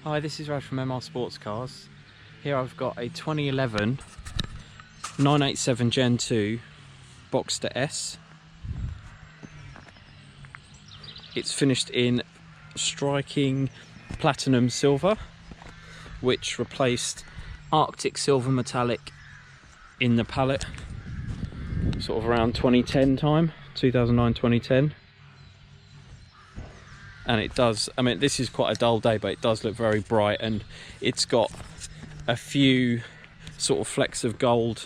Hi, this is Raj from MR Sportscars. Here I've got a 2011 987 Gen 2 Boxster S. It's finished in striking Platinum Silver, which replaced Arctic Silver Metallic in the palette sort of around 2010 time, 2009-2010. And it does, I mean, this is quite a dull day, but it does look very bright, and it's got a few sort of flecks of gold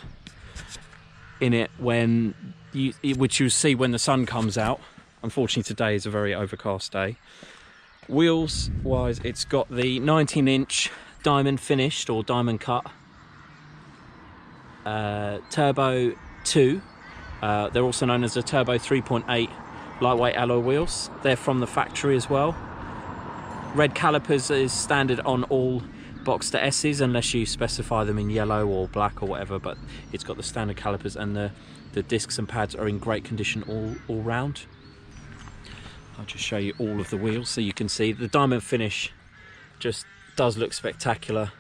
in it which you'll see when the sun comes out. Unfortunately today is a very overcast day. Wheels wise, it's got the 19-inch diamond finished or diamond cut Turbo 2. They're also known as the Turbo 3.8 lightweight alloy wheels. They're from the factory as well. Red calipers is standard on all Boxster S's unless you specify them in yellow or black or whatever, but it's got the standard calipers, and the discs and pads are in great condition all round. I'll just show you all of the wheels so you can see the diamond finish just does look spectacular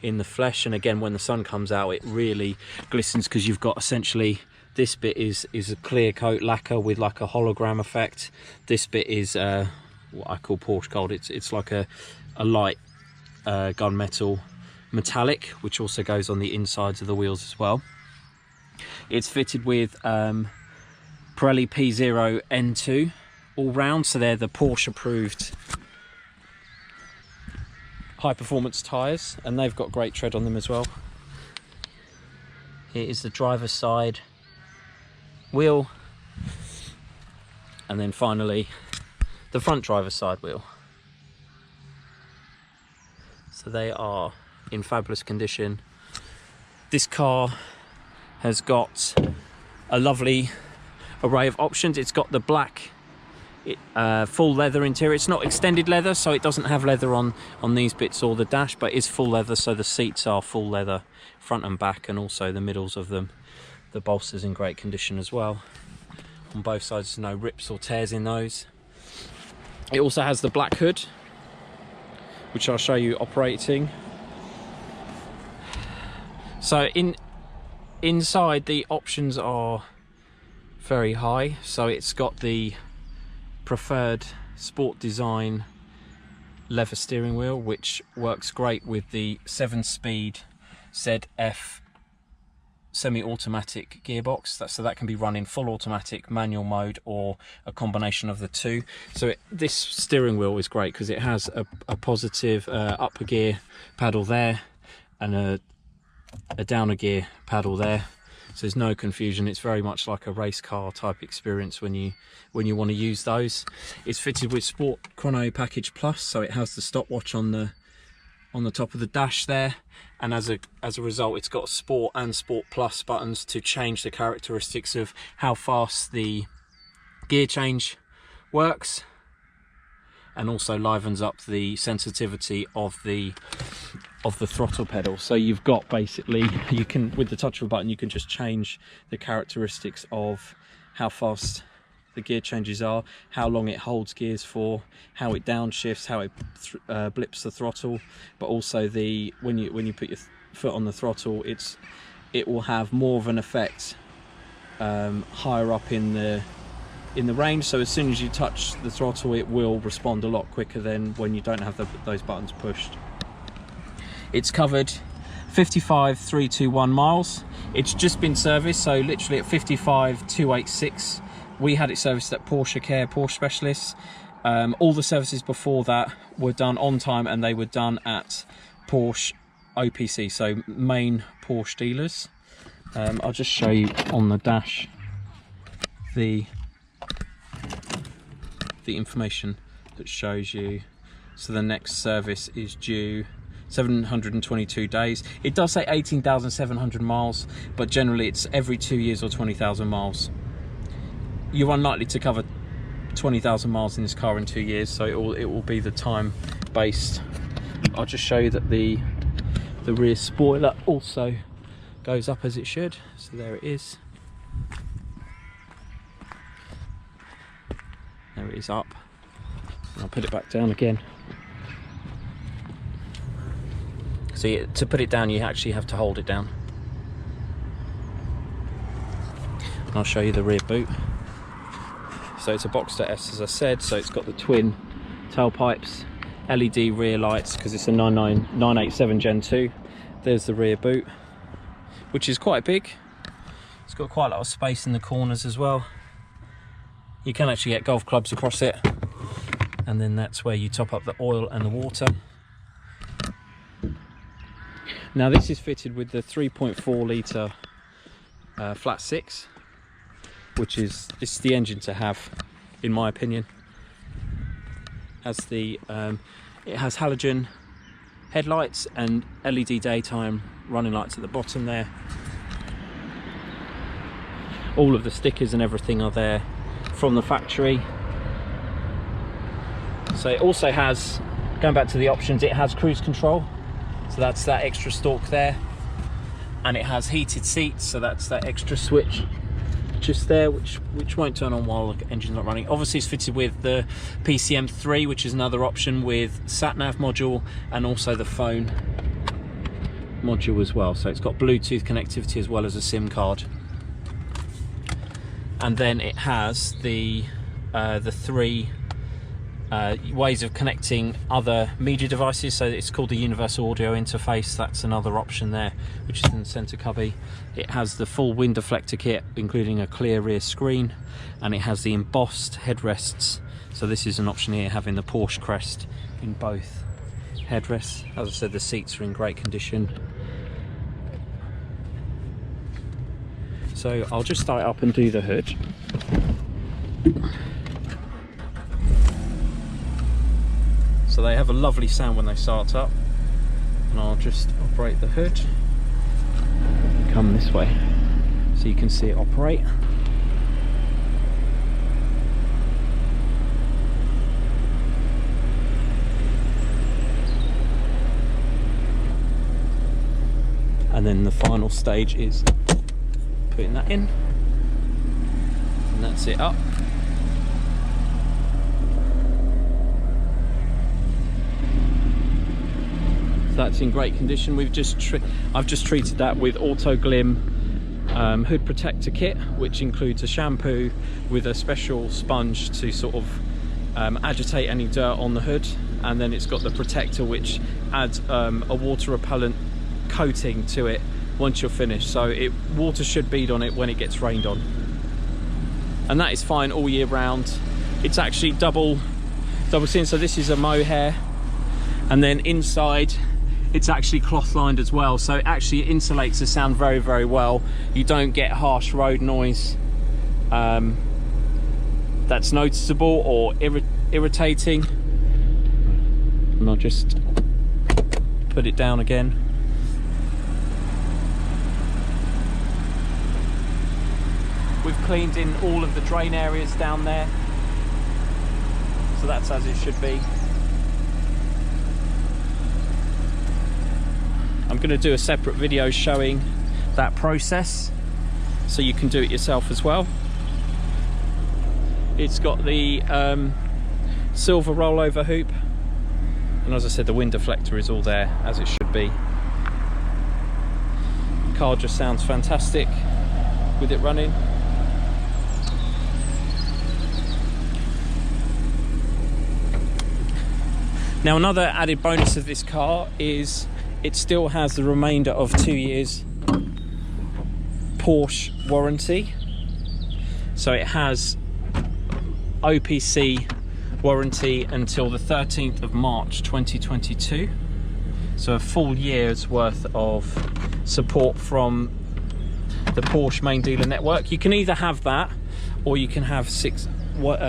in the flesh, and again when the sun comes out it really glistens, because you've got essentially this bit is a clear coat lacquer with like a hologram effect. This bit is what I call Porsche gold. It's like a light gunmetal metallic, which also goes on the insides of the wheels as well. It's fitted with Pirelli P0 N2 all round, so they're the Porsche approved high performance tyres, and they've got great tread on them as well. Here is the driver's side wheel, and then finally the front driver's side wheel. So they are in fabulous condition. This car has got a lovely array of options. It's got the black full leather interior. It's not extended leather, so it doesn't have leather on these bits or the dash, but it's full leather, so the seats are full leather front and back, and also the middles of them. The bolster's in great condition as well. On both sides, no rips or tears in those. It also has the black hood, which I'll show you operating. So inside the options are very high. So it's got the preferred sport design leather steering wheel, which works great with the 7-speed ZF semi-automatic gearbox, so that can be run in full automatic, manual mode, or a combination of the two. So this steering wheel is great because it has a positive upper gear paddle there and a downer gear paddle there, so there's no confusion. It's very much like a race car type experience when you want to use those. It's fitted with Sport Chrono Package Plus, so it has the stopwatch on the top of the dash there, and as a result it's got Sport and Sport Plus buttons to change the characteristics of how fast the gear change works, and also livens up the sensitivity of the throttle pedal. So you've got basically, you can, with the touch of a button, you can just change the characteristics of how fast the gear changes are, how long it holds gears for, how it downshifts, how it blips the throttle, but also when you put your foot on the throttle, it will have more of an effect higher up in the range. So as soon as you touch the throttle, it will respond a lot quicker than when you don't have those buttons pushed. It's covered 55,321 miles. It's just been serviced, so literally at 55,286. We had it serviced at Porsche Care, Porsche Specialists. All the services before that were done on time, and they were done at Porsche OPC, so main Porsche dealers. I'll just show you on the dash the information that shows you. So the next service is due 722 days. It does say 18,700 miles, but generally it's every 2 years or 20,000 miles. You're unlikely to cover 20,000 miles in this car in 2 years, so it will be the time based. I'll just show you that the rear spoiler also goes up as it should. So there it is. There it is up. I'll put it back down again. So to put it down, you actually have to hold it down. And I'll show you the rear boot. So it's a Boxster S, as I said, so it's got the twin tailpipes, LED rear lights, because it's a 987 Gen 2. There's the rear boot, which is quite big. It's got quite a lot of space in the corners as well. You can actually get golf clubs across it, and then that's where you top up the oil and the water. Now this is fitted with the 3.4 litre flat six, which is the engine to have, in my opinion. Has the it has halogen headlights and LED daytime running lights at the bottom there. All of the stickers and everything are there from the factory. So it also has, going back to the options, it has cruise control, so that's that extra stalk there, and it has heated seats, so that's that extra switch just there, which won't turn on while the engine's not running. Obviously it's fitted with the PCM3, which is another option with sat-nav module and also the phone module as well. So it's got Bluetooth connectivity as well as a SIM card. And then it has the three ways of connecting other media devices. So it's called the universal audio interface. That's another option there, which is in the center cubby. It has the full wind deflector kit, including a clear rear screen, and it has the embossed headrests. So this is an option here, having the Porsche crest in both headrests. As I said, the seats are in great condition. So I'll just start up and do the hood. So they have a lovely sound when they start up, and I'll just operate the hood. Come this way so you can see it operate. And then the final stage is putting that in, and that's it up. That's in great condition. I've just treated that with Auto Glim hood protector kit, which includes a shampoo with a special sponge to sort of agitate any dirt on the hood, and then it's got the protector which adds a water repellent coating to it once you're finished, so water should bead on it when it gets rained on, and that is fine all year round. It's actually double seam, so this is a mohair, and then inside it's actually cloth lined as well, so it actually insulates the sound very, very well. You don't get harsh road noise that's noticeable or irritating. And I'll just put it down again. We've cleaned in all of the drain areas down there, so that's as it should be. I'm going to do a separate video showing that process, so you can do it yourself as well. It's got the silver rollover hoop, and as I said, the wind deflector is all there as it should be. The car just sounds fantastic with it running. Now, another added bonus of this car is it still has the remainder of 2 years Porsche warranty. So it has OPC warranty until the 13th of March 2022. So a full year's worth of support from the Porsche main dealer network. You can either have that, or you can have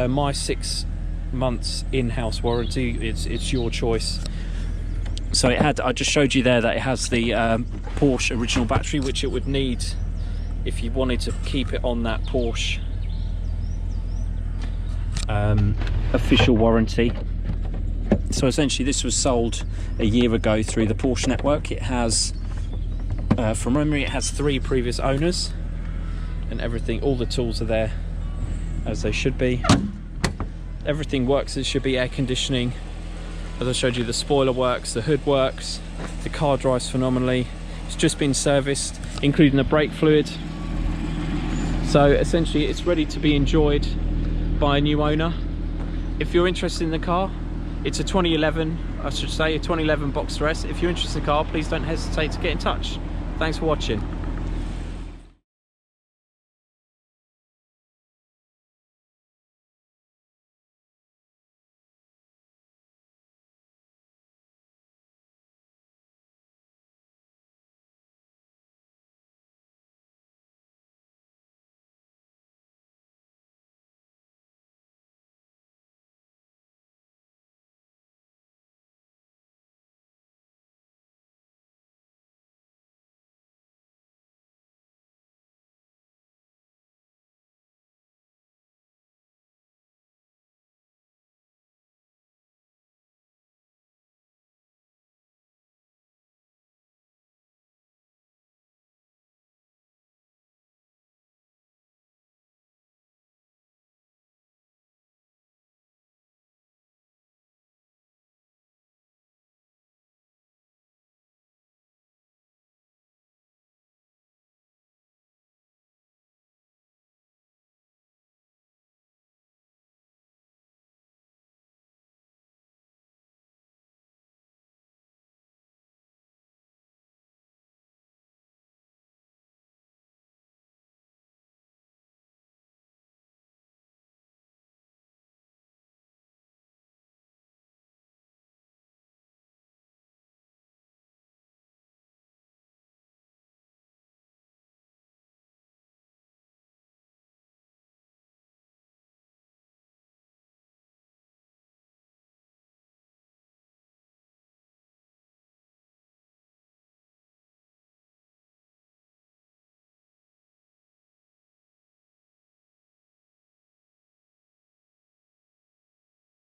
my 6 months in-house warranty. It's your choice. So I just showed you there that it has the Porsche original battery, which it would need if you wanted to keep it on that Porsche official warranty. So essentially this was sold a year ago through the Porsche network. It has, from memory, it has 3 previous owners, and everything, all the tools are there as they should be. Everything works as it should be. Air conditioning, As I showed you, the spoiler works, the hood works, the car drives phenomenally. It's just been serviced, including the brake fluid. So essentially it's ready to be enjoyed by a new owner. If you're interested in the car, it's a 2011, I should say, a 2011 Boxster S. If you're interested in the car, please don't hesitate to get in touch. Thanks for watching.